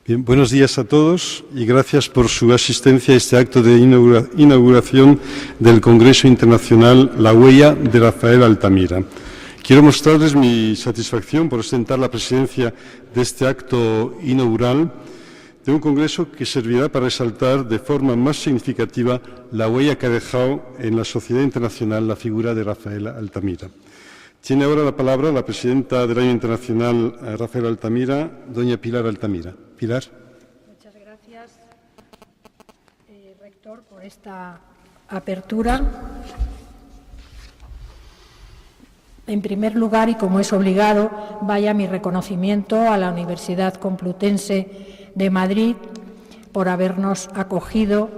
Bien, buenos días a todos y gracias por su asistencia a este acto de inauguración del Congreso Internacional La Huella de Rafael Altamira. Quiero mostrarles mi satisfacción por ostentar la presidencia de este acto inaugural de un congreso que servirá para resaltar de forma más significativa la huella que ha dejado en la sociedad internacional la figura de Rafael Altamira. Tiene ahora la palabra la presidenta del Año Internacional Rafael Altamira, doña Pilar Altamira. Pilar. Muchas gracias, rector, por esta apertura. En primer lugar, y como es obligado, vaya mi reconocimiento a la Universidad Complutense de Madrid por habernos acogido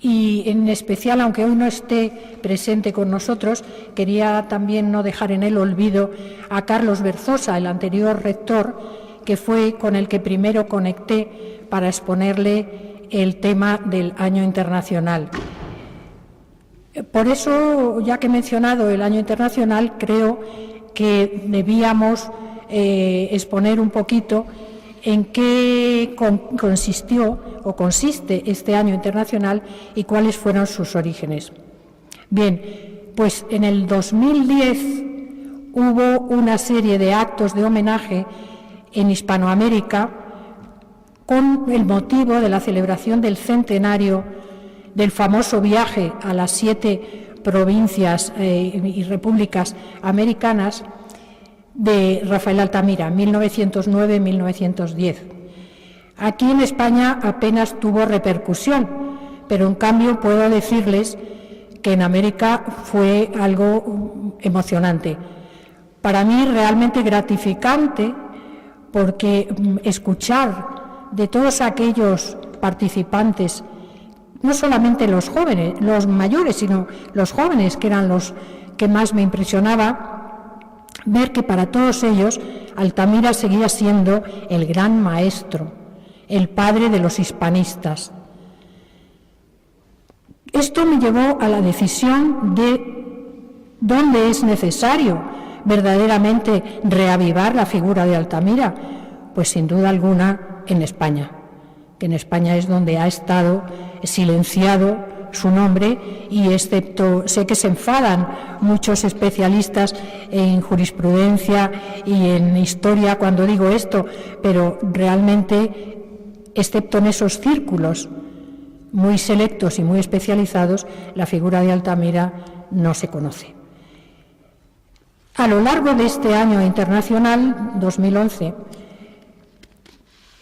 y, en especial, aunque hoy no esté presente con nosotros, quería también no dejar en el olvido a Carlos Berzosa, el anterior rector, que fue con el que primero conecté para exponerle el tema del Año Internacional. Por eso, ya que he mencionado el Año Internacional, creo que debíamos exponer un poquito en qué consistió o consiste este Año Internacional y cuáles fueron sus orígenes. Bien, pues en el 2010 hubo una serie de actos de homenaje en Hispanoamérica con el motivo de la celebración del centenario del famoso viaje a las 7 provincias y repúblicas americanas de Rafael Altamira, 1909-1910. Aquí en España apenas tuvo repercusión, pero en cambio puedo decirles que en América fue algo emocionante. Para mí realmente gratificante, porque escuchar de todos aquellos participantes, no solamente los jóvenes, los mayores, sino los jóvenes, que eran los que más me impresionaba, ver que para todos ellos Altamira seguía siendo el gran maestro, el padre de los hispanistas. Esto me llevó a la decisión de dónde es necesario verdaderamente reavivar la figura de Altamira, pues sin duda alguna en España, que en España es donde ha estado silenciado su nombre, y excepto, sé que se enfadan muchos especialistas en jurisprudencia y en historia cuando digo esto, pero realmente, excepto en esos círculos muy selectos y muy especializados, la figura de Altamira no se conoce. A lo largo de este año internacional, 2011,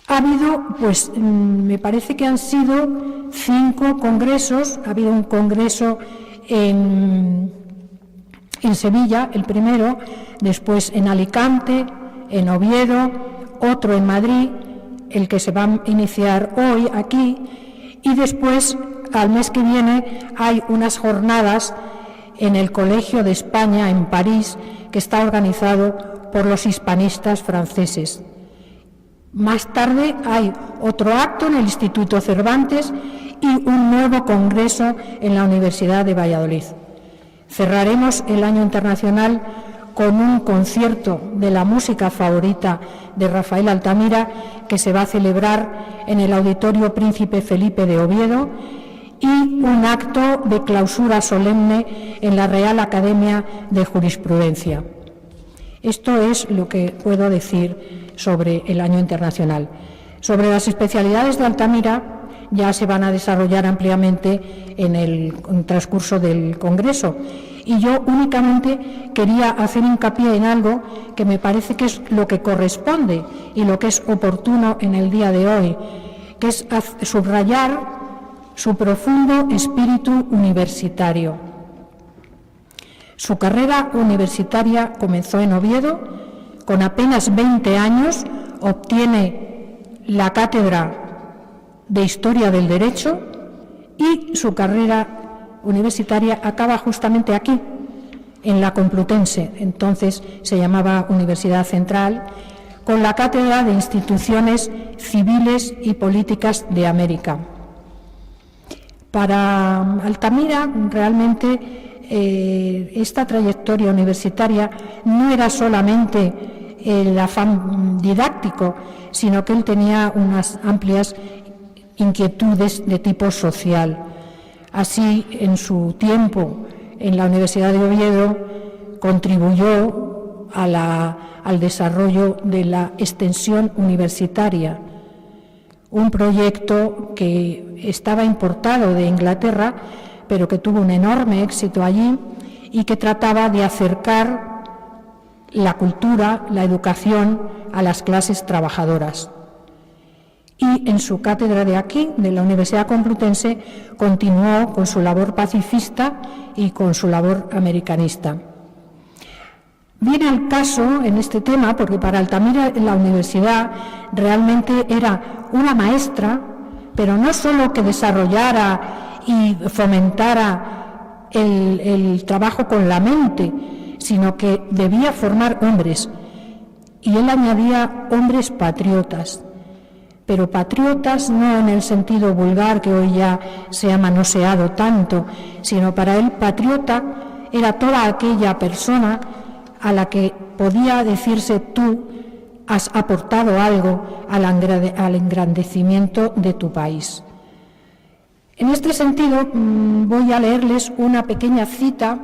ha habido, pues me parece que han sido 5 congresos. Ha habido un congreso en Sevilla, el primero, después en Alicante, en Oviedo, otro en Madrid, el que se va a iniciar hoy aquí, y después, al mes que viene, hay unas jornadas en el Colegio de España, en París, que está organizado por los hispanistas franceses. Más tarde hay otro acto en el Instituto Cervantes y un nuevo congreso en la Universidad de Valladolid. Cerraremos el Año Internacional con un concierto de la música favorita de Rafael Altamira, que se va a celebrar en el Auditorio Príncipe Felipe de Oviedo, y un acto de clausura solemne en la Real Academia de Jurisprudencia. Esto es lo que puedo decir sobre el Año Internacional. Sobre las especialidades de Altamira ya se van a desarrollar ampliamente en el transcurso del Congreso, y yo únicamente quería hacer hincapié en algo que me parece que es lo que corresponde y lo que es oportuno en el día de hoy, que es subrayar su profundo espíritu universitario. Su carrera universitaria comenzó en Oviedo. Con apenas 20 años obtiene la cátedra de Historia del Derecho, y su carrera universitaria acaba justamente aquí, en la Complutense, entonces se llamaba Universidad Central, con la cátedra de Instituciones Civiles y Políticas de América. Para Altamira, realmente, esta trayectoria universitaria no era solamente el afán didáctico, sino que él tenía unas amplias inquietudes de tipo social. Así, en su tiempo en la Universidad de Oviedo, contribuyó al desarrollo de la extensión universitaria, un proyecto que estaba importado de Inglaterra, pero que tuvo un enorme éxito allí y que trataba de acercar la cultura, la educación a las clases trabajadoras. Y en su cátedra de aquí, de la Universidad Complutense, continuó con su labor pacifista y con su labor americanista. Viene al caso en este tema porque para Altamira la universidad realmente era una maestra, pero no solo que desarrollara y fomentara el trabajo con la mente, sino que debía formar hombres. Y él añadía hombres patriotas, pero patriotas no en el sentido vulgar que hoy ya se ha manoseado tanto, sino para él patriota era toda aquella persona a la que podía decirse tú has aportado algo al engrandecimiento de tu país. En este sentido, voy a leerles una pequeña cita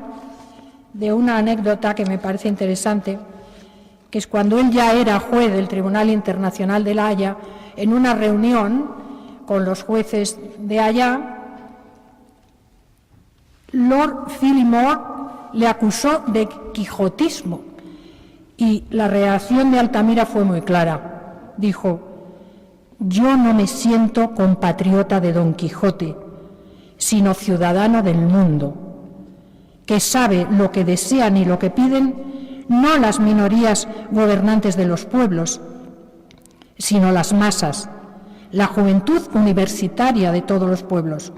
de una anécdota que me parece interesante, que es cuando él ya era juez del Tribunal Internacional de La Haya, en una reunión con los jueces de allá, Lord Fillmore le acusó de quijotismo y la reacción de Altamira fue muy clara. Dijo: yo no me siento compatriota de Don Quijote, sino ciudadano del mundo, que sabe lo que desean y lo que piden no las minorías gobernantes de los pueblos, sino las masas, la juventud universitaria de todos los pueblos,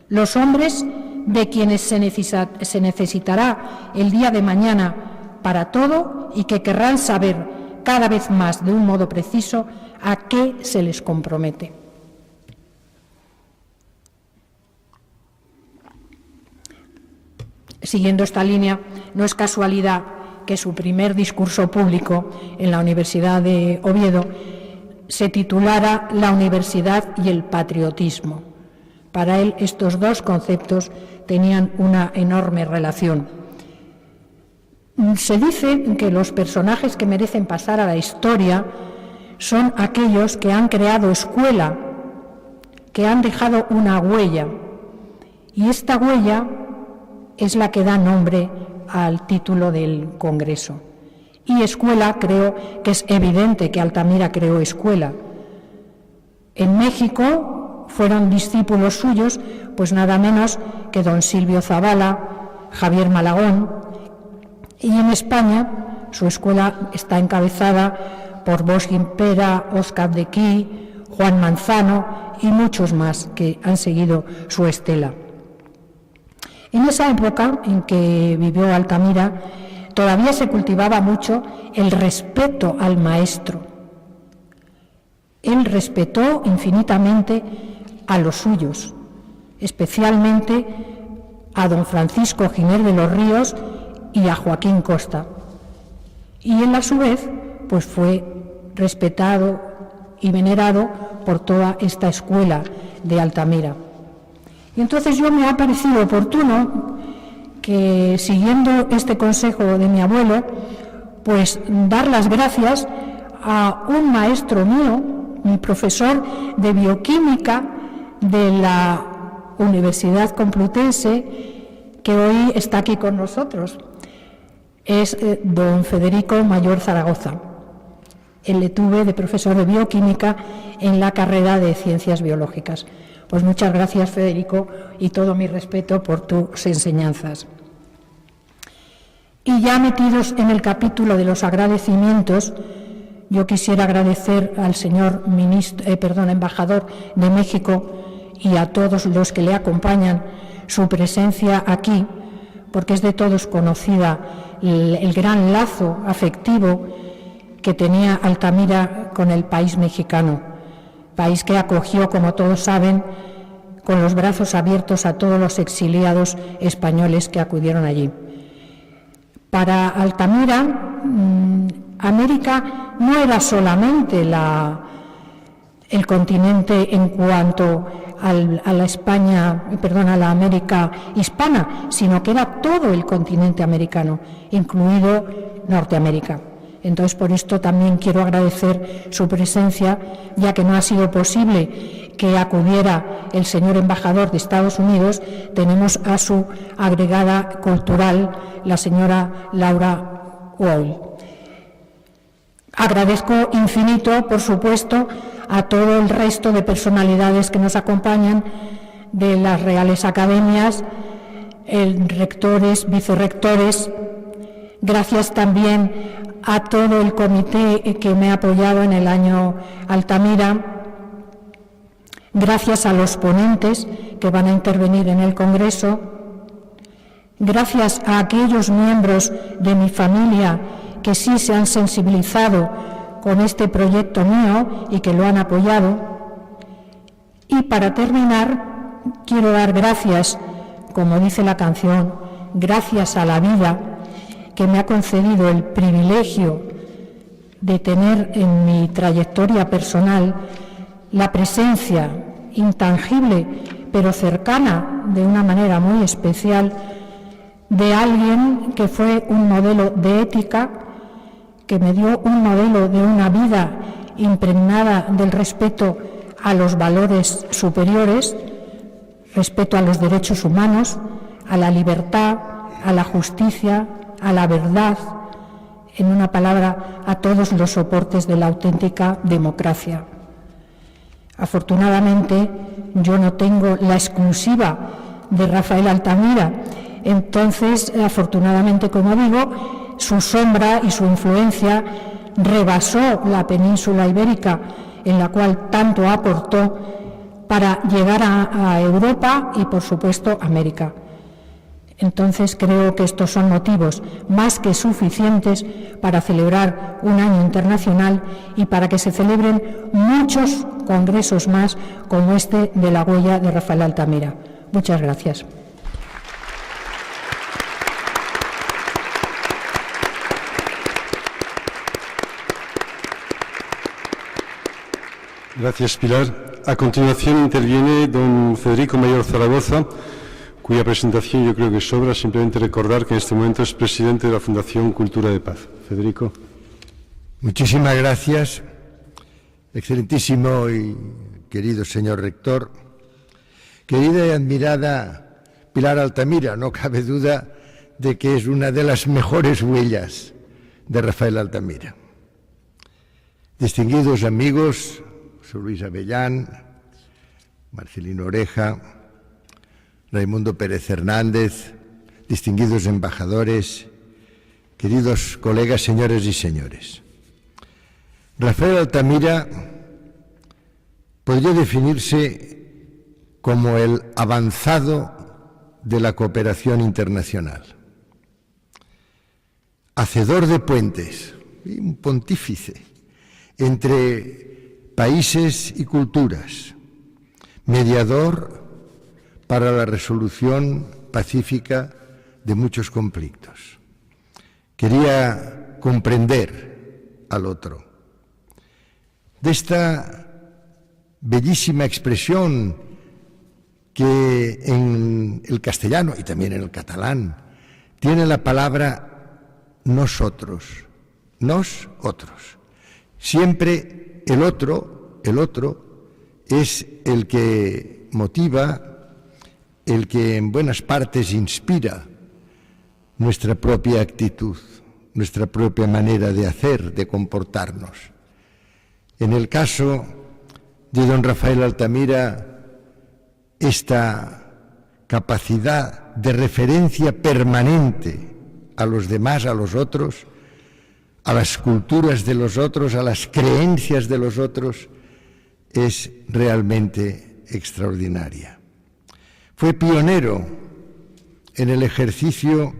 los hombres de quienes se necesitará el día de mañana para todo y que querrán saber cada vez más de un modo preciso a qué se les compromete. Siguiendo esta línea, no es casualidad que su primer discurso público en la Universidad de Oviedo se titulara La universidad y el patriotismo. Para él estos dos conceptos tenían una enorme relación. Se dice que los personajes que merecen pasar a la historia son aquellos que han creado escuela, que han dejado una huella, y esta huella es la que da nombre al título del Congreso. Y escuela, creo que es evidente que Altamira creó escuela. En México fueron discípulos suyos, pues nada menos que don Silvio Zavala, Javier Malagón, y en España su escuela está encabezada por Bosch Gimpera, Óscar de Quí, Juan Manzano y muchos más que han seguido su estela. En esa época en que vivió Altamira, todavía se cultivaba mucho el respeto al maestro. Él respetó infinitamente a los suyos, especialmente a don Francisco Giner de los Ríos y a Joaquín Costa. Y él, a su vez, pues fue respetado y venerado por toda esta escuela de Altamira. Y entonces yo me ha parecido oportuno que, siguiendo este consejo de mi abuelo, pues dar las gracias a un maestro mío, mi profesor de bioquímica de la Universidad Complutense, que hoy está aquí con nosotros. Es don Federico Mayor Zaragoza. Él le tuve de profesor de bioquímica en la carrera de Ciencias Biológicas. Pues muchas gracias, Federico, y todo mi respeto por tus enseñanzas. Y ya metidos en el capítulo de los agradecimientos, yo quisiera agradecer al señor embajador de México y a todos los que le acompañan su presencia aquí, porque es de todos conocida el gran lazo afectivo que tenía Altamira con el país mexicano. País que acogió, como todos saben, con los brazos abiertos a todos los exiliados españoles que acudieron allí. Para Altamira, América no era solamente el continente en cuanto a la América hispana, sino que era todo el continente americano, incluido Norteamérica. Entonces, por esto también quiero agradecer su presencia, ya que no ha sido posible que acudiera el señor embajador de Estados Unidos. Tenemos a su agregada cultural, la señora Laura Wall. Agradezco infinito, por supuesto, a todo el resto de personalidades que nos acompañan de las Reales Academias, rectores, vicerrectores. Gracias también a todo el comité que me ha apoyado en el año Altamira. Gracias a los ponentes que van a intervenir en el Congreso. Gracias a aquellos miembros de mi familia que sí se han sensibilizado con este proyecto mío y que lo han apoyado. Y para terminar, quiero dar gracias, como dice la canción, gracias a la vida que me ha concedido el privilegio de tener en mi trayectoria personal la presencia intangible pero cercana de una manera muy especial de alguien que fue un modelo de ética, que me dio un modelo de una vida impregnada del respeto a los valores superiores, respeto a los derechos humanos, a la libertad, a la justicia, a la verdad, en una palabra, a todos los soportes de la auténtica democracia. Afortunadamente, yo no tengo la exclusiva de Rafael Altamira, entonces, afortunadamente, como digo, su sombra y su influencia rebasó la península ibérica, en la cual tanto aportó para llegar a Europa y, por supuesto, América. Entonces, creo que estos son motivos más que suficientes para celebrar un año internacional y para que se celebren muchos congresos más como este de la huella de Rafael Altamira. Muchas gracias. Gracias, Pilar. A continuación interviene don Federico Mayor Zaragoza, cuya presentación yo creo que sobra. Simplemente recordar que en este momento es presidente de la Fundación Cultura de Paz. Federico. Muchísimas gracias, excelentísimo y querido señor rector. Querida y admirada Pilar Altamira, no cabe duda de que es una de las mejores huellas de Rafael Altamira. Distinguidos amigos, José Luis Avellán, Marcelino Oreja, Raimundo Pérez Hernández, distinguidos embajadores, queridos colegas, señores y señores. Rafael Altamira podría definirse como el avanzado de la cooperación internacional, hacedor de puentes, un pontífice entre países y culturas, mediador para la resolución pacífica de muchos conflictos. Quería comprender al otro. De esta bellísima expresión que en el castellano y también en el catalán tiene la palabra nosotros, nosotros. Siempre el otro es el que motiva, el que en buenas partes inspira nuestra propia actitud, nuestra propia manera de hacer, de comportarnos. En el caso de don Rafael Altamira, esta capacidad de referencia permanente a los demás, a los otros, a las culturas de los otros, a las creencias de los otros, es realmente extraordinaria. Fue pionero en el ejercicio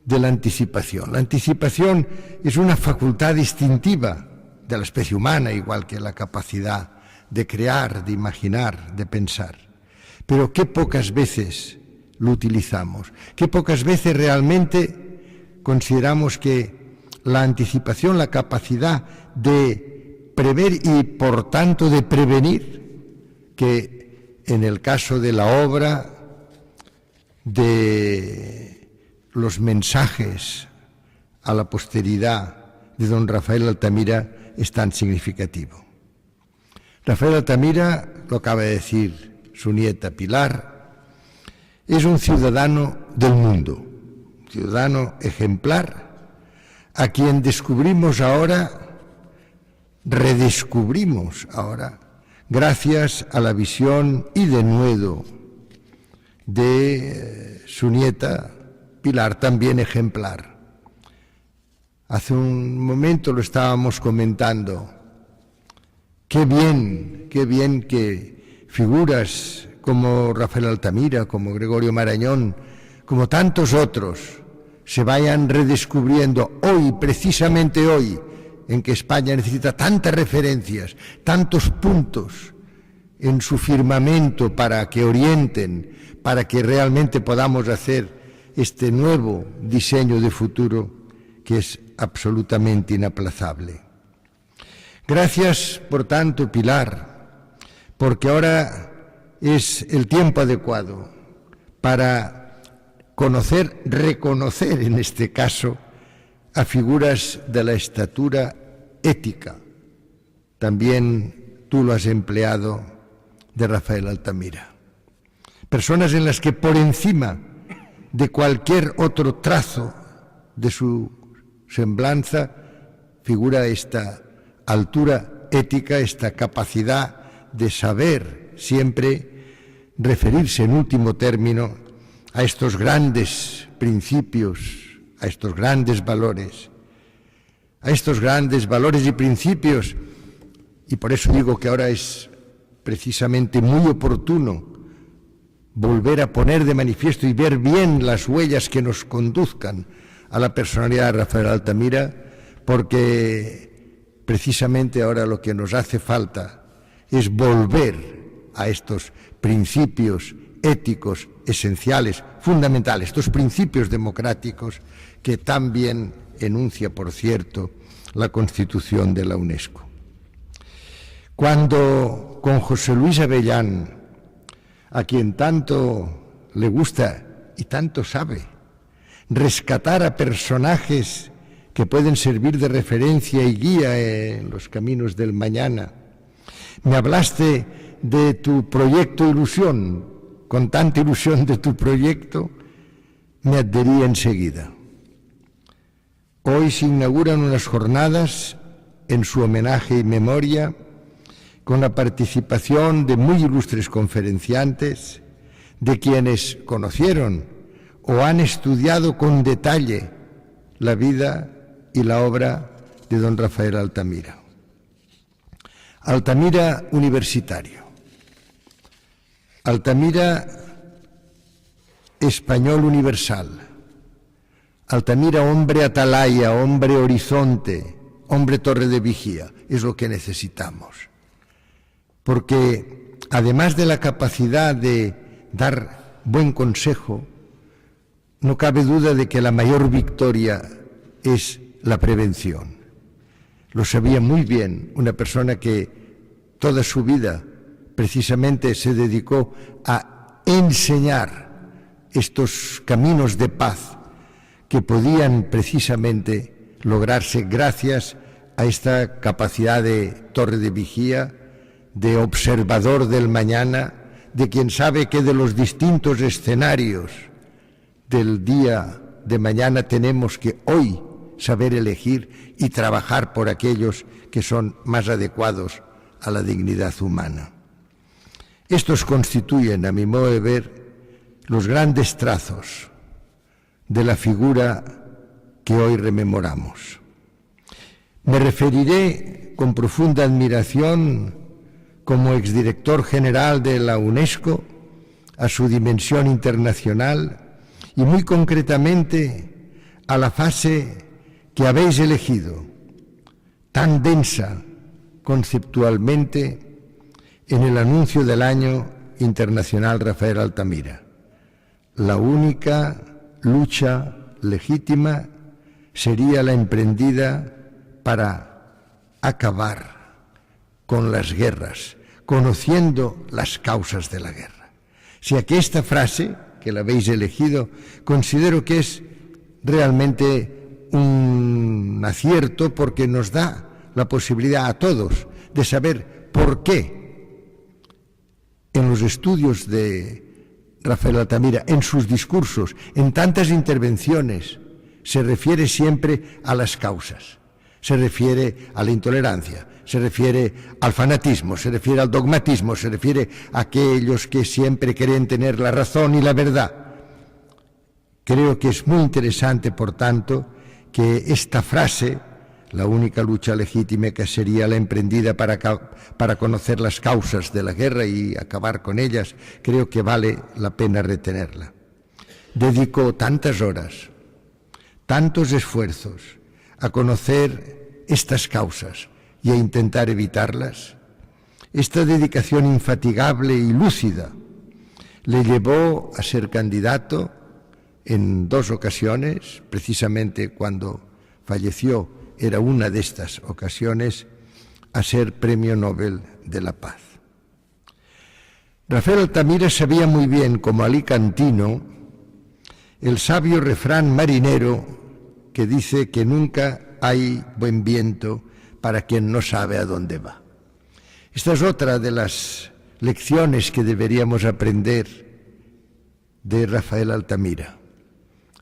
de la anticipación. La anticipación es una facultad distintiva de la especie humana, igual que la capacidad de crear, de imaginar, de pensar. Pero qué pocas veces lo utilizamos, qué pocas veces realmente consideramos que la anticipación, la capacidad de prever y, por tanto, de prevenir, que en el caso de la obra, de los mensajes a la posteridad de don Rafael Altamira es tan significativo. Rafael Altamira, lo acaba de decir su nieta Pilar, es un ciudadano del mundo, un ciudadano ejemplar, a quien descubrimos ahora, redescubrimos ahora, gracias a la visión y denuedo de su nieta Pilar, también ejemplar. Hace un momento lo estábamos comentando. Qué bien que figuras como Rafael Altamira, como Gregorio Marañón, como tantos otros, se vayan redescubriendo hoy, precisamente hoy, en que España necesita tantas referencias, tantos puntos en su firmamento para que orienten, para que realmente podamos hacer este nuevo diseño de futuro que es absolutamente inaplazable. Gracias, por tanto, Pilar, porque ahora es el tiempo adecuado para conocer, reconocer en este caso, a figuras de la estatura ética. También tú lo has empleado, de Rafael Altamira. Personas en las que por encima de cualquier otro trazo de su semblanza figura esta altura ética, esta capacidad de saber siempre referirse en último término a estos grandes principios, a estos grandes valores y principios. Y por eso digo que ahora es precisamente muy oportuno volver a poner de manifiesto y ver bien las huellas que nos conduzcan a la personalidad de Rafael Altamira, porque precisamente ahora lo que nos hace falta es volver a estos principios éticos esenciales, fundamentales, estos principios democráticos que tan bien enuncia, por cierto, la Constitución de la UNESCO. Cuando con José Luis Avellán, a quien tanto le gusta y tanto sabe, rescatar a personajes que pueden servir de referencia y guía en los caminos del mañana, me hablaste de tu proyecto Ilusión, con tanta ilusión de tu proyecto, me adherí enseguida. Hoy se inauguran unas jornadas en su homenaje y memoria, con la participación de muy ilustres conferenciantes, de quienes conocieron o han estudiado con detalle la vida y la obra de don Rafael Altamira. Altamira universitario, Altamira español universal, Altamira hombre atalaya, hombre horizonte, hombre torre de vigía, es lo que necesitamos. Porque además de la capacidad de dar buen consejo, no cabe duda de que la mayor victoria es la prevención. Lo sabía muy bien una persona que toda su vida precisamente se dedicó a enseñar estos caminos de paz que podían precisamente lograrse gracias a esta capacidad de torre de vigía, de observador del mañana, de quien sabe que de los distintos escenarios del día de mañana tenemos que hoy saber elegir y trabajar por aquellos que son más adecuados a la dignidad humana. Estos constituyen, a mi modo de ver, los grandes trazos de la figura que hoy rememoramos. Me referiré con profunda admiración, como exdirector general de la UNESCO, a su dimensión internacional y muy concretamente a la fase que habéis elegido, tan densa conceptualmente, en el anuncio del Año Internacional Rafael Altamira, la única lucha legítima sería la emprendida para acabar con las guerras, conociendo las causas de la guerra. O sea que esta frase, que la habéis elegido, considero que es realmente un acierto porque nos da la posibilidad a todos de saber por qué en los estudios de Rafael Altamira, en sus discursos, en tantas intervenciones, se refiere siempre a las causas, se refiere a la intolerancia, se refiere al fanatismo, se refiere al dogmatismo, se refiere a aquellos que siempre creen tener la razón y la verdad. Creo que es muy interesante, por tanto, que esta frase, la única lucha legítima que sería la emprendida para conocer las causas de la guerra y acabar con ellas, creo que vale la pena retenerla. Dedicó tantas horas, tantos esfuerzos a conocer estas causas y a intentar evitarlas. Esta dedicación infatigable y lúcida le llevó a ser candidato en 2 ocasiones, precisamente cuando falleció era una de estas ocasiones, a ser Premio Nobel de la Paz. Rafael Altamira sabía muy bien, como alicantino, el sabio refrán marinero que dice que nunca hay buen viento para quien no sabe a dónde va. Esta es otra de las lecciones que deberíamos aprender de Rafael Altamira.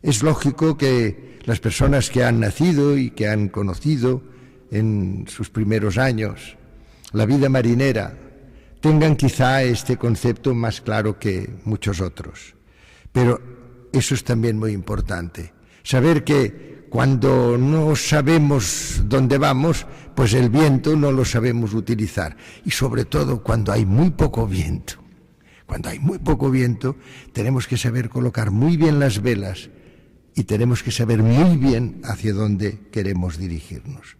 Es lógico que las personas que han nacido y que han conocido en sus primeros años la vida marinera tengan quizá este concepto más claro que muchos otros. Pero eso es también muy importante, saber que cuando no sabemos dónde vamos, pues el viento no lo sabemos utilizar. Y sobre todo cuando hay muy poco viento. Cuando hay muy poco viento, tenemos que saber colocar muy bien las velas y tenemos que saber muy bien hacia dónde queremos dirigirnos.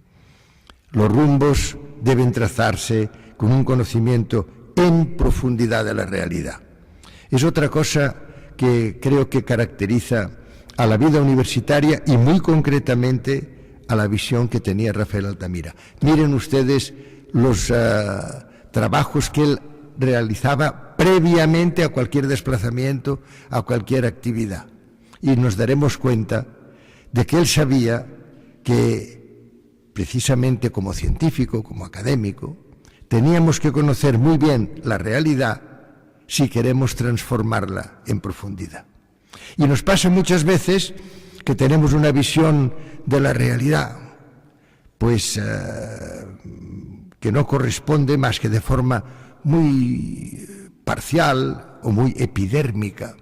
Los rumbos deben trazarse con un conocimiento en profundidad de la realidad. Es otra cosa que creo que caracteriza a la vida universitaria y muy concretamente a la visión que tenía Rafael Altamira. Miren ustedes los trabajos que él realizaba previamente a cualquier desplazamiento, a cualquier actividad. Y nos daremos cuenta de que él sabía que precisamente como científico, como académico, teníamos que conocer muy bien la realidad si queremos transformarla en profundidad. Y nos pasa muchas veces que tenemos una visión de la realidad, pues que no corresponde más que de forma muy parcial o muy epidérmica.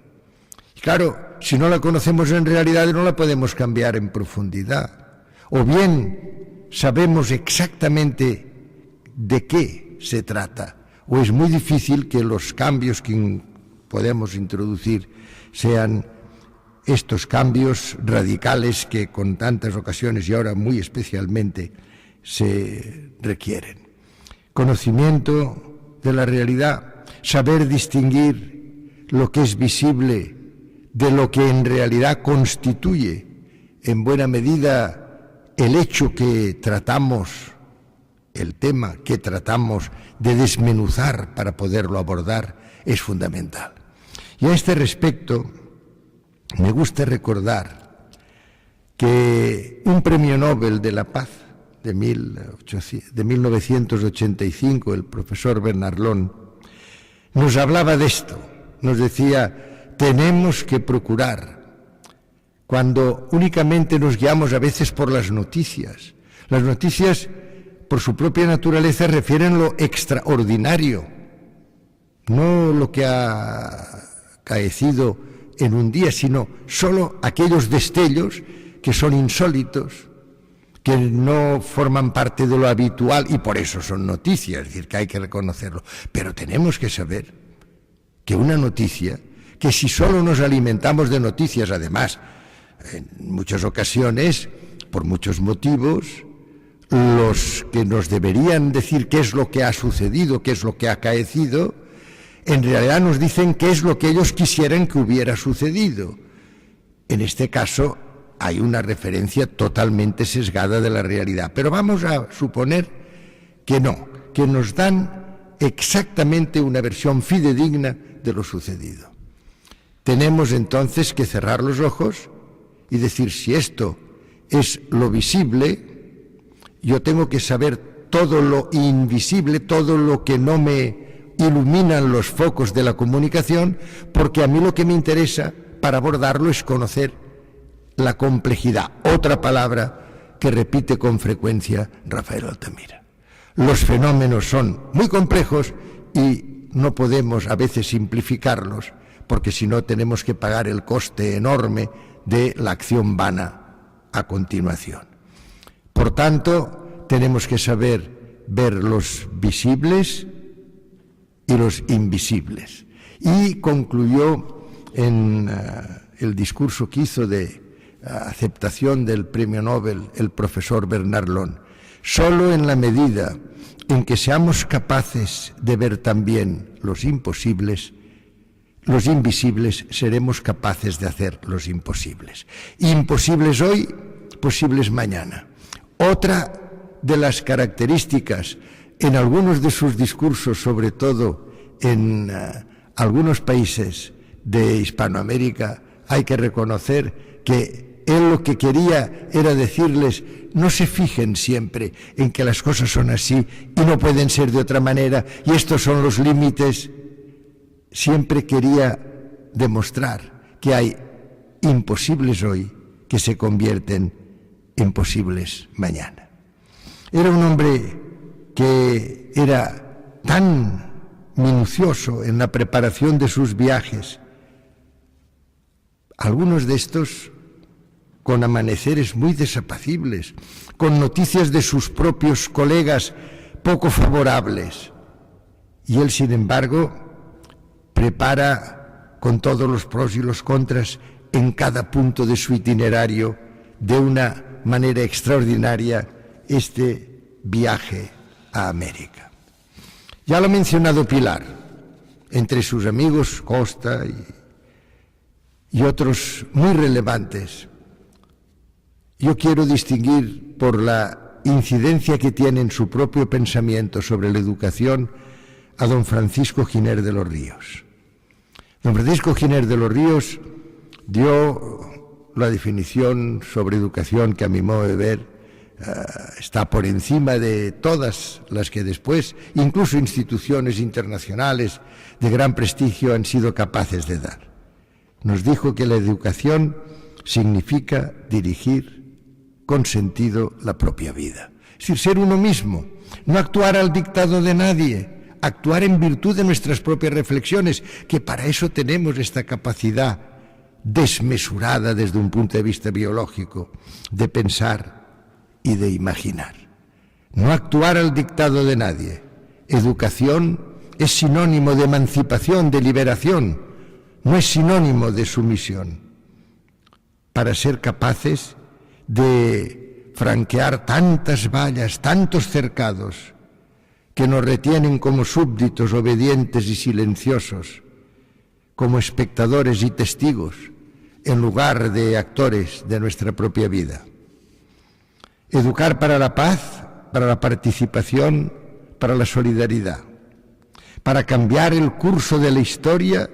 Y claro, si no la conocemos en realidad no la podemos cambiar en profundidad. O bien sabemos exactamente de qué se trata, o es muy difícil que los cambios que podemos introducir sean estos cambios radicales que con tantas ocasiones y ahora muy especialmente se requieren. Conocimiento de la realidad, saber distinguir lo que es visible de lo que en realidad constituye en buena medida el hecho que tratamos, el tema que tratamos de desmenuzar para poderlo abordar, es fundamental. Y a este respecto me gusta recordar que un premio Nobel de la Paz de 1985, el profesor Bernarlón, nos hablaba de esto, nos decía, tenemos que procurar, cuando únicamente nos guiamos a veces por las noticias por su propia naturaleza refieren lo extraordinario, no lo que ha acaecido en un día, sino solo aquellos destellos que son insólitos, que no forman parte de lo habitual y por eso son noticias, es decir, que hay que reconocerlo. Pero tenemos que saber que una noticia, que si solo nos alimentamos de noticias, además, en muchas ocasiones, por muchos motivos, los que nos deberían decir qué es lo que ha sucedido, qué es lo que ha acaecido, en realidad nos dicen qué es lo que ellos quisieran que hubiera sucedido. En este caso, hay una referencia totalmente sesgada de la realidad. Pero vamos a suponer que no, que nos dan exactamente una versión fidedigna de lo sucedido. Tenemos entonces que cerrar los ojos y decir, si esto es lo visible, yo tengo que saber todo lo invisible, todo lo que no me iluminan los focos de la comunicación, porque a mí lo que me interesa para abordarlo es conocer la complejidad. Otra palabra que repite con frecuencia Rafael Altamira. Los fenómenos son muy complejos y no podemos a veces simplificarlos, porque si no tenemos que pagar el coste enorme de la acción vana a continuación. Por tanto, tenemos que saber ver los visibles y los invisibles. Y concluyó en el discurso que hizo de aceptación del premio Nobel el profesor Bernard Long: solo en la medida en que seamos capaces de ver también los imposibles, los invisibles, seremos capaces de hacer los imposibles. Imposibles hoy, posibles mañana. Otra de las características en algunos de sus discursos, sobre todo en algunos países de Hispanoamérica, hay que reconocer que él lo que quería era decirles: no se fijen siempre en que las cosas son así y no pueden ser de otra manera, y estos son los límites. Siempre quería demostrar que hay imposibles hoy que se convierten en posibles mañana. Era un hombre que era tan minucioso en la preparación de sus viajes, algunos de estos con amaneceres muy desapacibles, con noticias de sus propios colegas poco favorables, y él, sin embargo, prepara con todos los pros y los contras en cada punto de su itinerario de una manera extraordinaria este viaje a América. Ya lo ha mencionado Pilar, entre sus amigos Costa y otros muy relevantes. Yo quiero distinguir por la incidencia que tiene en su propio pensamiento sobre la educación a don Francisco Giner de los Ríos. Don Francisco Giner de los Ríos dio la definición sobre educación que, a mi modo de ver, está por encima de todas las que después, incluso instituciones internacionales de gran prestigio, han sido capaces de dar. Nos dijo que la educación significa dirigir con sentido la propia vida. Es decir, ser uno mismo, no actuar al dictado de nadie, actuar en virtud de nuestras propias reflexiones, que para eso tenemos esta capacidad desmesurada desde un punto de vista biológico de pensar y de imaginar. No actuar al dictado de nadie. Educación es sinónimo de emancipación, de liberación, no es sinónimo de sumisión. Para ser capaces de franquear tantas vallas, tantos cercados que nos retienen como súbditos obedientes y silenciosos, como espectadores y testigos, en lugar de actores de nuestra propia vida. Educar para la paz, para la participación, para la solidaridad, para cambiar el curso de la historia,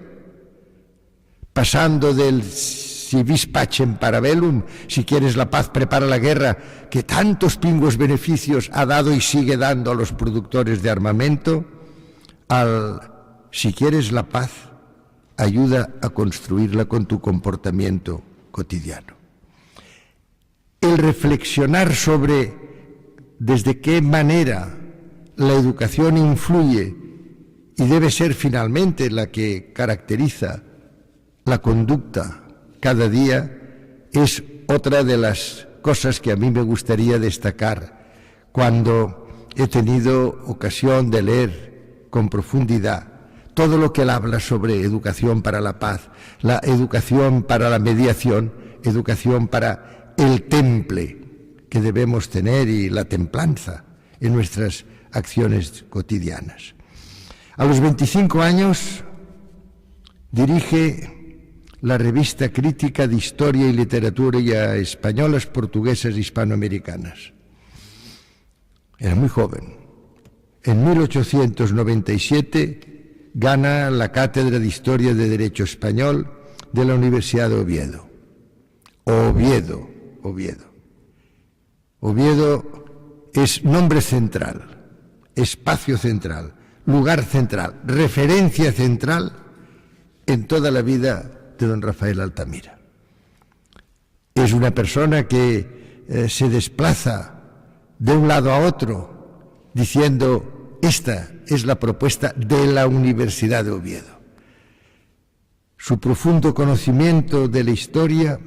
pasando del si vis pacem para bellum, si quieres la paz prepara la guerra, que tantos pingües beneficios ha dado y sigue dando a los productores de armamento, al si quieres la paz, ayuda a construirla con tu comportamiento cotidiano. El reflexionar sobre desde qué manera la educación influye y debe ser finalmente la que caracteriza la conducta cada día es otra de las cosas que a mí me gustaría destacar cuando he tenido ocasión de leer con profundidad todo lo que él habla sobre educación para la paz, la educación para la mediación, educación para el temple que debemos tener y la templanza en nuestras acciones cotidianas. A los 25 años dirige la revista crítica de Historia y Literatura españolas, portuguesas e hispanoamericanas. Era muy joven. En 1897 gana la Cátedra de Historia de Derecho Español de la Universidad de Oviedo. Oviedo es nombre central, espacio central, lugar central, referencia central en toda la vida de don Rafael Altamira. Es una persona que se desplaza de un lado a otro diciendo: esta es la propuesta de la Universidad de Oviedo. Su profundo conocimiento de la historia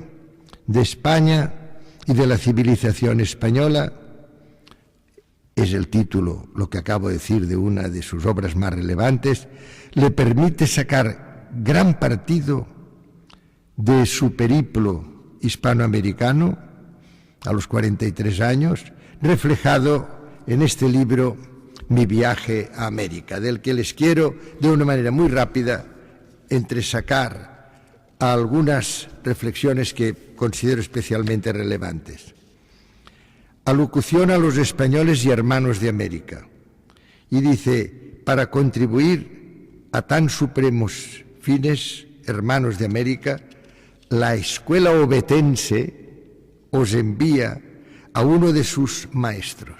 de España y de la civilización española es el título, lo que acabo de decir, de una de sus obras más relevantes, le permite sacar gran partido de su periplo hispanoamericano a los 43 años, reflejado en este libro Mi viaje a América, del que les quiero de una manera muy rápida entresacar algunas reflexiones que considero especialmente relevantes. Alocución a los españoles y hermanos de América. Y dice: para contribuir a tan supremos fines, hermanos de América, la escuela ovetense os envía a uno de sus maestros,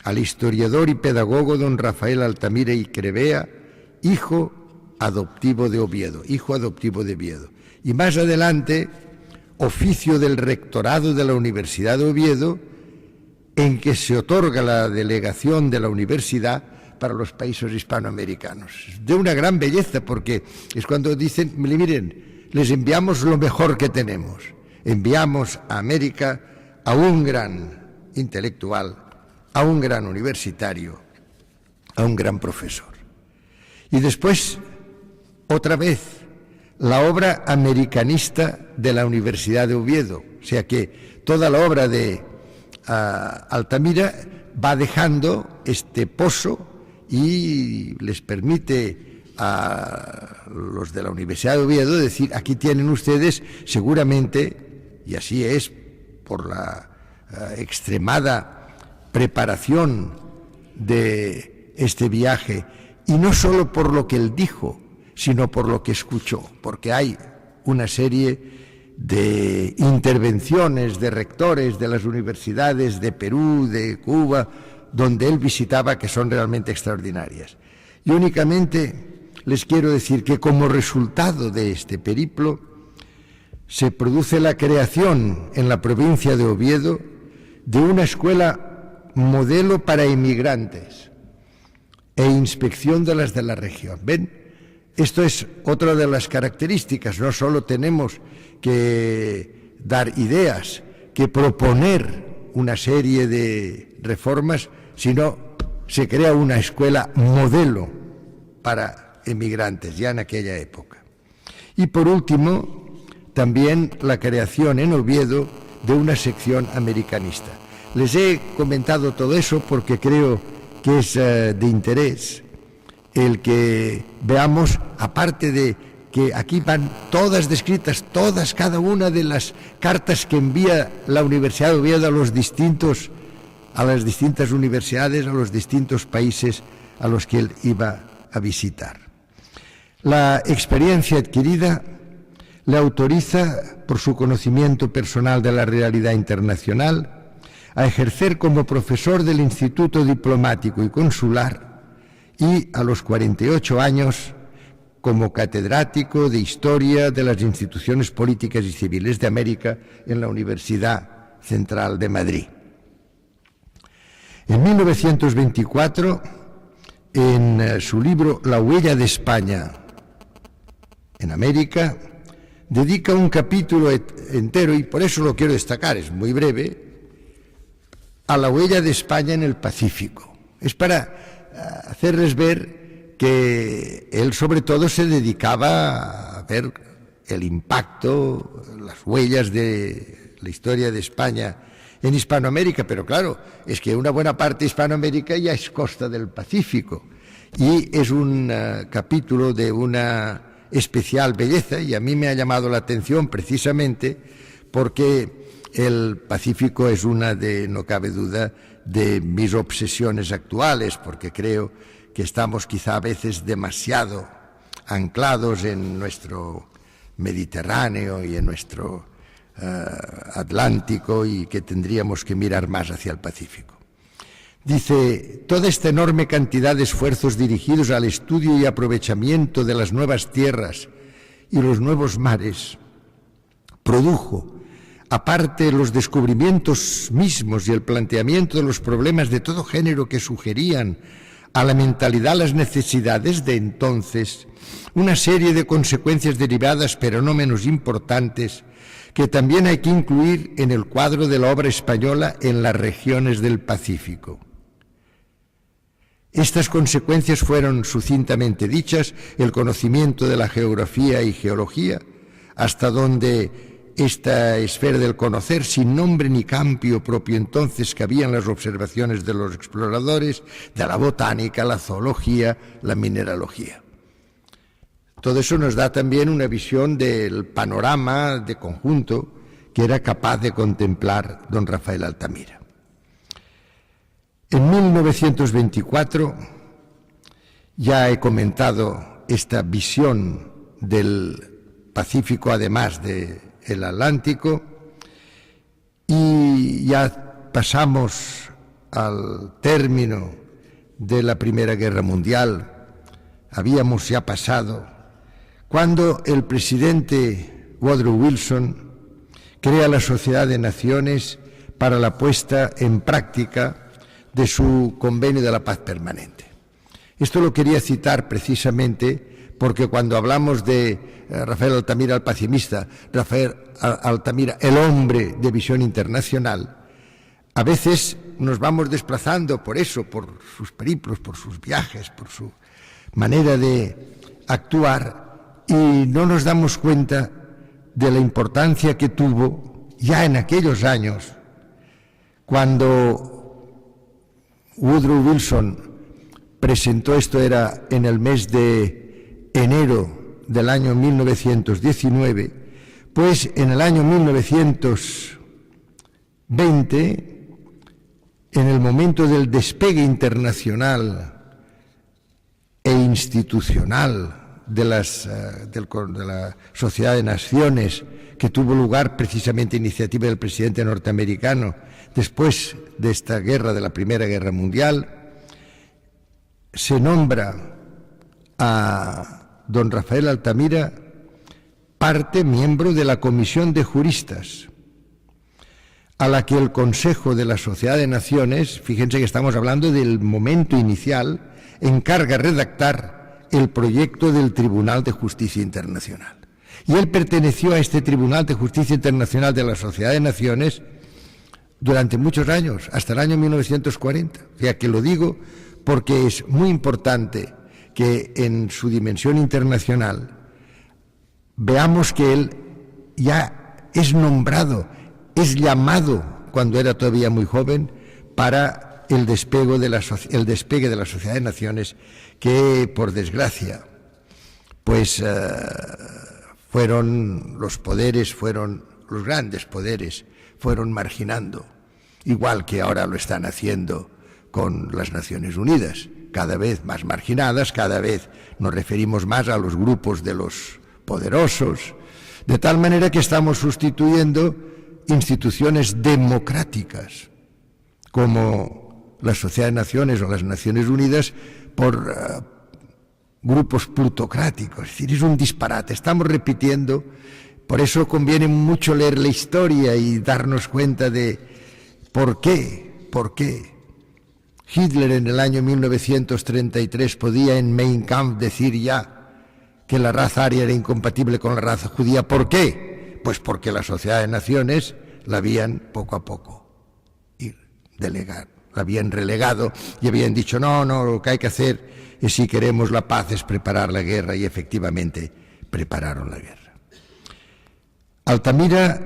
al historiador y pedagogo don Rafael Altamira y Crevea, hijo adoptivo de Oviedo. Y más adelante, oficio del rectorado de la Universidad de Oviedo, en que se otorga la delegación de la universidad para los países hispanoamericanos. De una gran belleza, porque es cuando dicen: miren, les enviamos lo mejor que tenemos. Enviamos a América a un gran intelectual, a un gran universitario, a un gran profesor. Y después, otra vez, la obra americanista de la Universidad de Oviedo. O sea que toda la obra de Altamira va dejando este pozo y les permite a los de la Universidad de Oviedo decir: aquí tienen ustedes seguramente, y así es por la extremada preparación de este viaje, y no solo por lo que él dijo, sino por lo que escuchó, porque hay una serie de intervenciones de rectores de las universidades de Perú, de Cuba, donde él visitaba, que son realmente extraordinarias. Y únicamente les quiero decir que como resultado de este periplo se produce la creación en la provincia de Oviedo de una escuela modelo para inmigrantes e inspección de las de la región. ¿Ven? Esto es otra de las características. No solo tenemos que dar ideas, que proponer una serie de reformas, sino se crea una escuela modelo para emigrantes ya en aquella época. Y por último, también la creación en Oviedo de una sección americanista. Les he comentado todo eso porque creo que es de interés el que veamos, aparte de que aquí van todas descritas, cada una de las cartas que envía la Universidad de Oviedo a las distintas universidades, a los distintos países a los que él iba a visitar. La experiencia adquirida le autoriza, por su conocimiento personal de la realidad internacional, a ejercer como profesor del Instituto Diplomático y Consular y a los 48 años como catedrático de Historia de las Instituciones Políticas y Civiles de América en la Universidad Central de Madrid. En 1924, en su libro La huella de España en América, dedica un capítulo entero, y por eso lo quiero destacar, es muy breve, a la huella de España en el Pacífico. Es para hacerles ver que él sobre todo se dedicaba a ver el impacto, las huellas de la historia de España en Hispanoamérica, pero claro, es que una buena parte de Hispanoamérica ya es costa del Pacífico, y es un capítulo de una especial belleza, y a mí me ha llamado la atención precisamente porque el Pacífico es una de, no cabe duda, de mis obsesiones actuales, porque creo que estamos quizá a veces demasiado anclados en nuestro Mediterráneo y en nuestro Atlántico, y que tendríamos que mirar más hacia el Pacífico. Dice, toda esta enorme cantidad de esfuerzos dirigidos al estudio y aprovechamiento de las nuevas tierras y los nuevos mares produjo, aparte los descubrimientos mismos y el planteamiento de los problemas de todo género que sugerían a la mentalidad las necesidades de entonces, una serie de consecuencias derivadas, pero no menos importantes, que también hay que incluir en el cuadro de la obra española en las regiones del Pacífico. Estas consecuencias fueron sucintamente dichas: el conocimiento de la geografía y geología, hasta donde esta esfera del conocer, sin nombre ni cambio propio entonces, cabían las observaciones de los exploradores, de la botánica, la zoología, la mineralogía. Todo eso nos da también una visión del panorama de conjunto que era capaz de contemplar don Rafael Altamira. En 1924, ya he comentado esta visión del Pacífico, además del Atlántico, y ya pasamos al término de la Primera Guerra Mundial. Habíamos ya pasado cuando el presidente Woodrow Wilson crea la Sociedad de Naciones para la puesta en práctica de su Convenio de la Paz Permanente. Esto lo quería citar precisamente porque cuando hablamos de Rafael Altamira el pacifista, Rafael Altamira el hombre de visión internacional, a veces nos vamos desplazando por eso, por sus periplos, por sus viajes, por su manera de actuar, y no nos damos cuenta de la importancia que tuvo ya en aquellos años, cuando Woodrow Wilson presentó, esto era en el mes de enero del año 1919, pues en el año 1920, en el momento del despegue internacional e institucional de la Sociedad de Naciones, que tuvo lugar precisamente a iniciativa del presidente norteamericano después de esta guerra, de la Primera Guerra Mundial, se nombra a don Rafael Altamira miembro de la Comisión de Juristas, a la que el Consejo de la Sociedad de Naciones, fíjense que estamos hablando del momento inicial, encarga redactar el proyecto del Tribunal de Justicia Internacional. Y él perteneció a este Tribunal de Justicia Internacional de la Sociedad de Naciones durante muchos años, hasta el año 1940. O sea, que lo digo porque es muy importante que en su dimensión internacional veamos que él ya es nombrado, es llamado, cuando era todavía muy joven, para el despegue de la Sociedad de Naciones, que, por desgracia, pues fueron los grandes poderes, fueron marginando, igual que ahora lo están haciendo con las Naciones Unidas, cada vez más marginadas, cada vez nos referimos más a los grupos de los poderosos, de tal manera que estamos sustituyendo instituciones democráticas como la Sociedad de Naciones o las Naciones Unidas por grupos plutocráticos. Es decir, es un disparate, estamos repitiendo. Por eso conviene mucho leer la historia y darnos cuenta de por qué Hitler en el año 1933 podía en Mein Kampf decir ya que la raza aria era incompatible con la raza judía. ¿Por qué? Pues porque la Sociedad de Naciones la habían poco a poco la habían relegado y habían dicho no, lo que hay que hacer es, si queremos la paz, es preparar la guerra, y efectivamente prepararon la guerra. Altamira,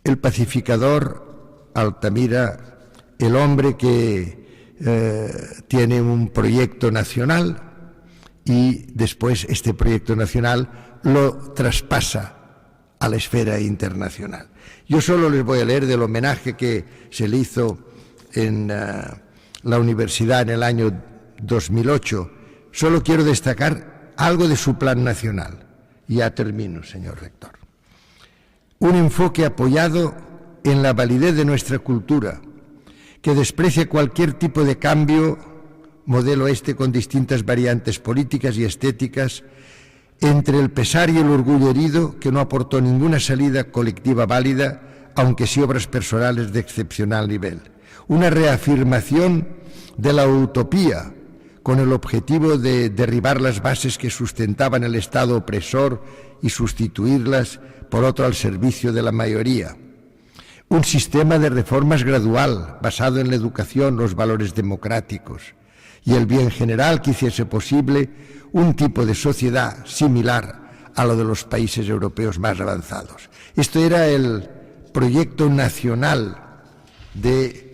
el pacificador, Altamira, el hombre que tiene un proyecto nacional y después este proyecto nacional lo traspasa a la esfera internacional. Yo solo les voy a leer del homenaje que se le hizo en la universidad en el año 2008. Solo quiero destacar algo de su plan nacional. Ya termino, señor rector. Un enfoque apoyado en la validez de nuestra cultura, que desprecia cualquier tipo de cambio, modelo con distintas variantes políticas y estéticas, entre el pesar y el orgullo herido, que no aportó ninguna salida colectiva válida, aunque sí obras personales de excepcional nivel. Una reafirmación de la utopía, con el objetivo de derribar las bases que sustentaban el Estado opresor y sustituirlas por otro al servicio de la mayoría. Un sistema de reformas gradual, basado en la educación, los valores democráticos y el bien general, que hiciese posible un tipo de sociedad similar a lo de los países europeos más avanzados. Esto era el proyecto nacional de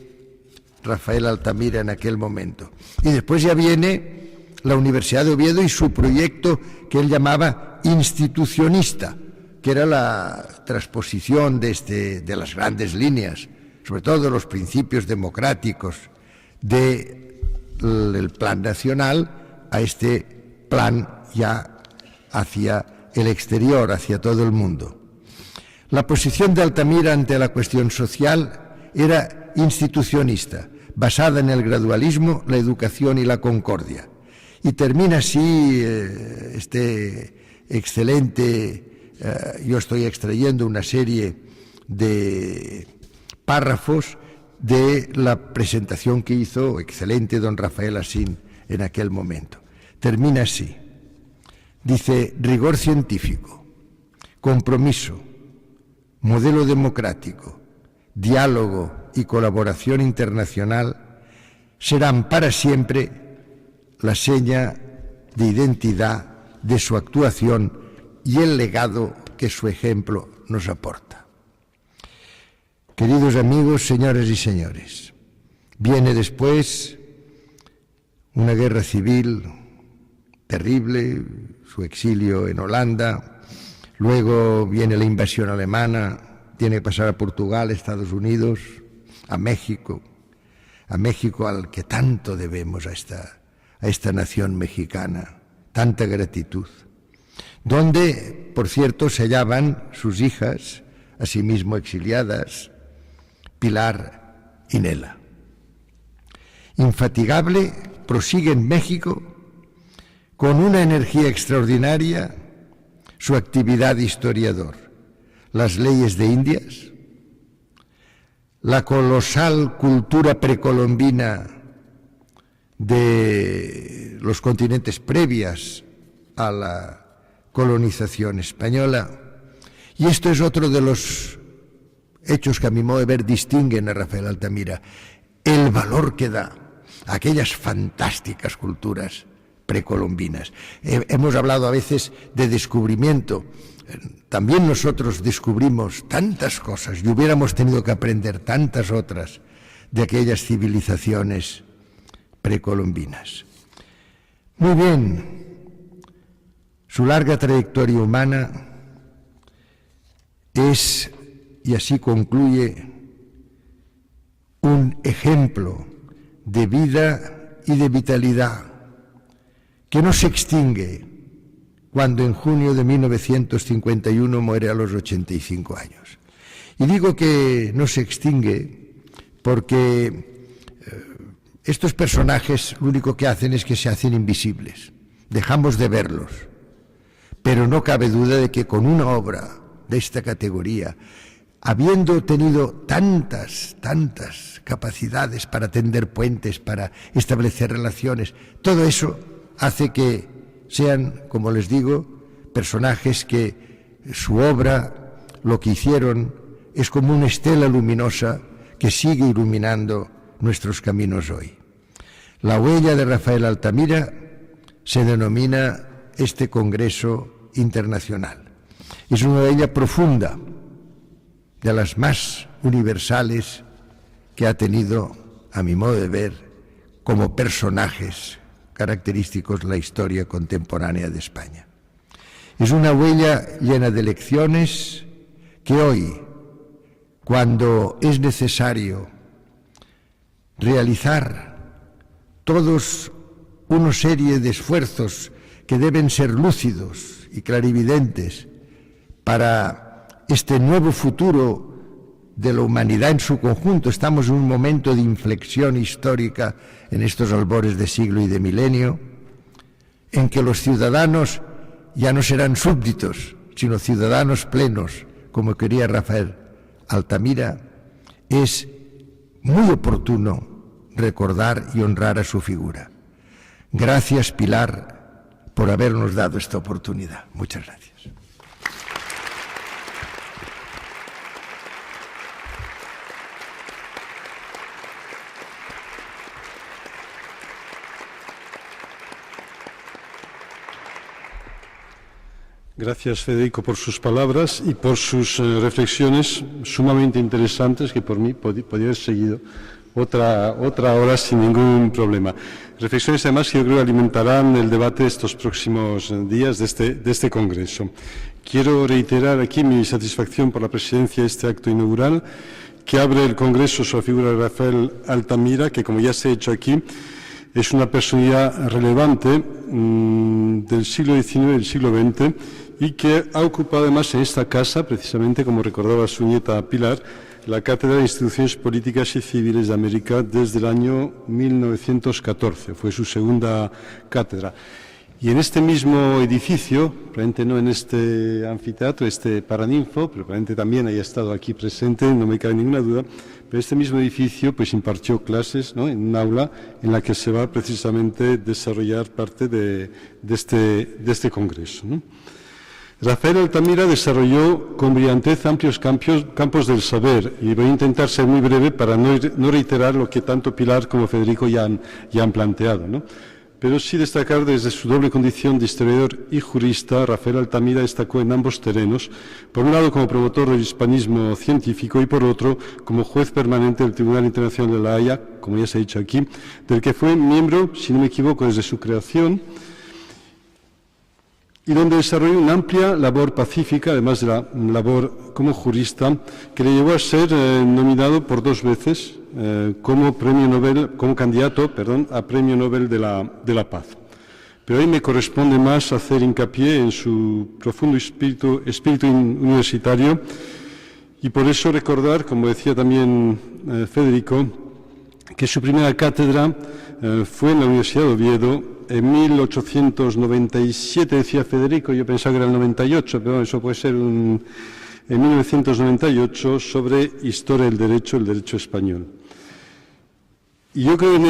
Rafael Altamira en aquel momento. Y después ya viene la Universidad de Oviedo y su proyecto que él llamaba institucionista, que era la transposición de las grandes líneas, sobre todo de los principios democráticos del plan nacional a este plan ya hacia el exterior, hacia todo el mundo. La posición de Altamira ante la cuestión social era institucionista, basada en el gradualismo, la educación y la concordia. Y termina así este excelente, yo estoy extrayendo una serie de párrafos de la presentación que hizo excelente don Rafael Asín en aquel momento. Termina así. Dice: rigor científico, compromiso, modelo democrático, diálogo y colaboración internacional serán para siempre la seña de identidad de su actuación y el legado que su ejemplo nos aporta. Queridos amigos, señoras y señores, viene después una guerra civil terrible, su exilio en Holanda, luego viene la invasión alemana, tiene que pasar a Portugal, Estados Unidos, a México al que tanto debemos a esta nación mexicana, tanta gratitud, donde, por cierto, se hallaban sus hijas, asimismo exiliadas, Pilar y Nela. Infatigable, prosigue en México con una energía extraordinaria su actividad de historiador. Las leyes de Indias, la colosal cultura precolombina de los continentes previas a la colonización española. Y esto es otro de los hechos que a mi modo de ver distinguen a Rafael Altamira, el valor que da a aquellas fantásticas culturas precolombinas. Hemos hablado a veces de descubrimiento. También nosotros descubrimos tantas cosas y hubiéramos tenido que aprender tantas otras de aquellas civilizaciones precolombinas. Muy bien, su larga trayectoria humana es, y así concluye, un ejemplo de vida y de vitalidad que no se extingue cuando en junio de 1951 muere a los 85 años. Y digo que no se extingue porque estos personajes lo único que hacen es que se hacen invisibles, dejamos de verlos, pero no cabe duda de que con una obra de esta categoría, habiendo tenido tantas capacidades para tender puentes, para establecer relaciones, todo eso hace que sean, como les digo, personajes que su obra, lo que hicieron, es como una estela luminosa que sigue iluminando nuestros caminos hoy. La huella de Rafael Altamira se denomina este Congreso Internacional. Es una huella profunda, de las más universales que ha tenido, a mi modo de ver, como personajes característicos de la historia contemporánea de España. Es una huella llena de lecciones que hoy, cuando es necesario realizar todos una serie de esfuerzos que deben ser lúcidos y clarividentes para este nuevo futuro de la humanidad en su conjunto. Estamos en un momento de inflexión histórica en estos albores de siglo y de milenio, en que los ciudadanos ya no serán súbditos, sino ciudadanos plenos, como quería Rafael Altamira. Es muy oportuno recordar y honrar a su figura. Gracias, Pilar, por habernos dado esta oportunidad. Muchas gracias. Gracias, Federico, por sus palabras y por sus reflexiones sumamente interesantes que por mí podía haber seguido otra hora sin ningún problema. Reflexiones además que yo creo alimentarán el debate de estos próximos días de este Congreso. Quiero reiterar aquí mi satisfacción por la presidencia de este acto inaugural que abre el Congreso sobre la figura de Rafael Altamira, que como ya se ha hecho aquí, es una personalidad relevante del siglo XIX y del siglo XX y que ha ocupado además en esta casa, precisamente como recordaba su nieta Pilar, la Cátedra de Instituciones Políticas y Civiles de América desde el año 1914. Fue su segunda cátedra. Y en este mismo edificio, probablemente no en este anfiteatro, este Paraninfo, pero probablemente también haya estado aquí presente, no me cabe ninguna duda, pero este mismo edificio pues impartió clases, ¿no?, en un aula en la que se va precisamente a desarrollar parte de este congreso, ¿no? Rafael Altamira desarrolló con brillantez amplios campos del saber, y voy a intentar ser muy breve para no reiterar lo que tanto Pilar como Federico ya han planteado, ¿no? Pero sí destacar desde su doble condición de historiador y jurista. Rafael Altamira destacó en ambos terrenos, por un lado como promotor del hispanismo científico y por otro como juez permanente del Tribunal Internacional de La Haya, como ya se ha dicho aquí, del que fue miembro, si no me equivoco, desde su creación, y donde desarrolló una amplia labor pacífica, además de la labor como jurista, que le llevó a ser nominado por 2 veces como candidato a Premio Nobel de la Paz. Pero hoy me corresponde más hacer hincapié en su profundo espíritu universitario y por eso recordar, como decía también Federico, que su primera cátedra fue en la Universidad de Oviedo en 1897, decía Federico, yo pensaba que era el 98, pero eso puede ser en 1998, sobre Historia del Derecho, el Derecho Español. Y yo creo que en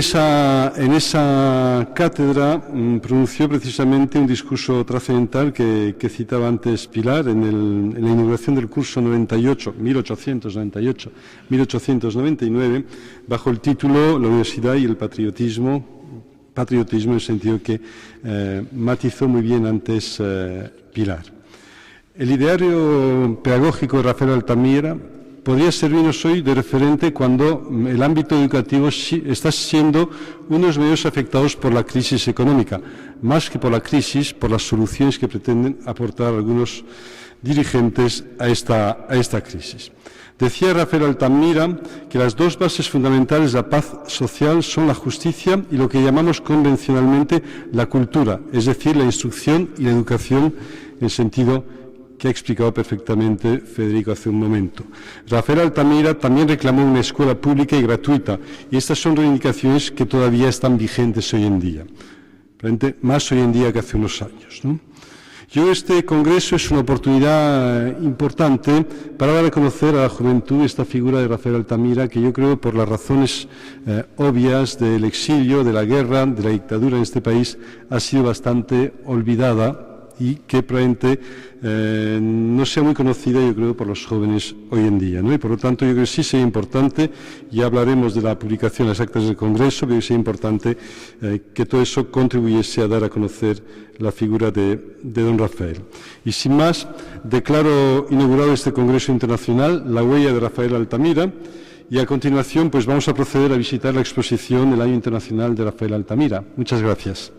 esa cátedra pronunció precisamente un discurso trascendental que citaba antes Pilar en la inauguración del curso 1898-1899, bajo el título La Universidad y el Patriotismo en el sentido que matizó muy bien antes Pilar. El ideario pedagógico de Rafael Altamira podría servirnos hoy de referente cuando el ámbito educativo está siendo uno de los medios afectados por la crisis económica, más que por la crisis, por las soluciones que pretenden aportar algunos dirigentes a esta crisis. Decía Rafael Altamira que las 2 bases fundamentales de la paz social son la justicia y lo que llamamos convencionalmente la cultura, es decir, la instrucción y la educación en el sentido que ha explicado perfectamente Federico hace un momento. Rafael Altamira también reclamó una escuela pública y gratuita, y estas son reivindicaciones que todavía están vigentes hoy en día, más hoy en día que hace unos años, ¿no? Este congreso es una oportunidad importante para dar a conocer a la juventud esta figura de Rafael Altamira, que yo creo, por las razones obvias del exilio, de la guerra, de la dictadura en este país, ha sido bastante olvidada y que probablemente no sea muy conocida, yo creo, por los jóvenes hoy en día, ¿no? Y por lo tanto yo creo que sí sería importante, ya hablaremos de la publicación de las actas del Congreso, pero sería importante que todo eso contribuyese a dar a conocer la figura de don Rafael. Y sin más, declaro inaugurado este Congreso Internacional, La Huella de Rafael Altamira, Y a continuación, pues vamos a proceder a visitar la exposición del Año Internacional de Rafael Altamira. Muchas gracias.